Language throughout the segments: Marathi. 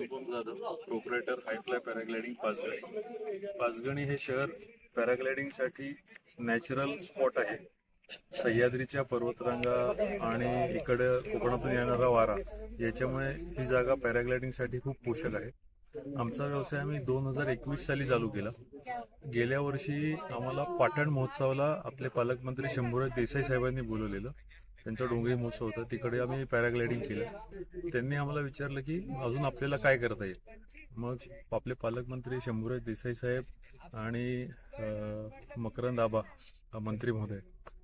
Anupam Jadhav, proprietor high fly paragliding Panchgani. Panchgani हे शहर पॅराग्लायडिंगसाठी नॅचरल स्पॉट आहे. सह्याद्रीच्या पर्वतरांगा आणि इकडे कोकणातून येणारा वारा याच्यामुळे ही जागा पॅराग्लायडिंगसाठी खूप पोषक आहे. आमचा व्यवसाय आम्ही 2021 साली चालू केला. गेल्या वर्षी आम्हाला पाटण महोत्सवाला आपले पालकमंत्री शंभूराज देसाई साहेबांनी बोलवलेलं. त्यांचा डोंगरी महोत्सव होता, तिकडे आम्ही पॅराग्लायडिंग केलं. त्यांनी आम्हाला विचारलं की अजून आपल्याला काय करता येईल. मग आपले पालकमंत्री शंभूराज देसाई साहेब आणि मकरंद आबा मंत्री महोदय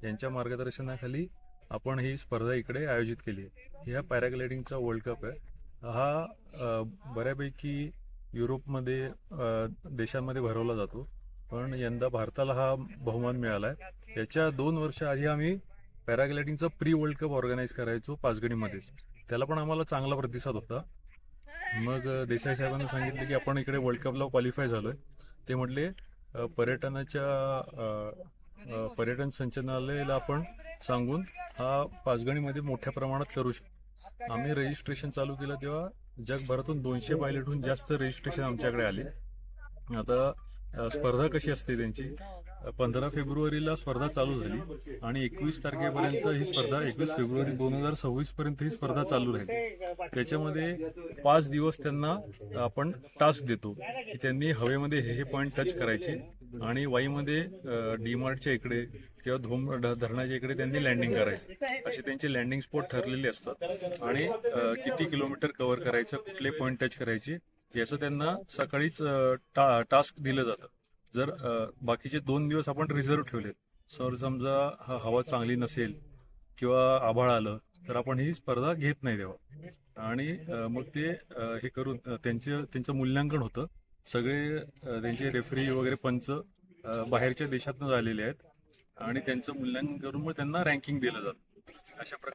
यांच्या मार्गदर्शनाखाली आपण ही स्पर्धा इकडे आयोजित केली आहे. हा पॅराग्लायडिंगचा वर्ल्ड कप आहे. हा बऱ्यापैकी युरोपमध्ये देशांमध्ये भरवला जातो, पण यंदा भारताला हा बहुमान मिळाला आहे. याच्या 2 वर्ष आधी आम्ही पॅराग्लायडिंगचा प्री वर्ल्ड कप ऑर्गनाईज करायचो पाचगणीमध्येच. त्याला पण आम्हाला चांगला प्रतिसाद होता. मग देसाई साहेबांनी सांगितलं की आपण इकडे वर्ल्ड कपला क्वालिफाय झालोय. ते म्हटले पर्यटन संचालनालयाला आपण सांगून हा पाचगणीमध्ये मोठ्या प्रमाणात करू शकतो. आम्ही रजिस्ट्रेशन चालू केलं तेव्हा जगभरातून 200 पायलटहून जास्त रजिस्ट्रेशन आमच्याकडे आले. आता स्पर्धा कशी असते त्यांची, 15 फेब्रुवारीला स्पर्धा चालू झाली आणि 21 तारखेपर्यंत ही स्पर्धा, 21 फेब्रुवारी 2026 पर्यंत ही स्पर्धा चालू राहील. त्याच्यामध्ये 5 दिवस त्यांना आपण टास्क देतो की त्यांनी हवेमध्ये हे पॉइंट टच करायचे आणि वाईमध्ये डीमार्टच्या इकडे किंवा धोम धरणाच्या इकडे त्यांनी लँडिंग करायचं. असे त्यांचे लँडिंग स्पॉट ठरलेले असतात आणि किती किलोमीटर कव्हर करायचं, कुठले पॉइंट टच करायचे याचं त्यांना सकाळीच टास्क दिलं जातं. जर बाकीचे 2 दिवस आपण रिझर्व्ह ठेवले, सर समजा हवा चांगली नसेल किंवा आभाळ आलं तर आपण ही स्पर्धा घेत नाही तेव्हा. आणि मग ते हे करून त्यांचं मूल्यांकन होतं. सगळे त्यांचे रेफरी वगैरे पंच बाहेरच्या देशातून आलेले आहेत आणि त्यांचं मूल्यांकन करून मग त्यांना रँकिंग दिलं जातं. अशा प्रकारे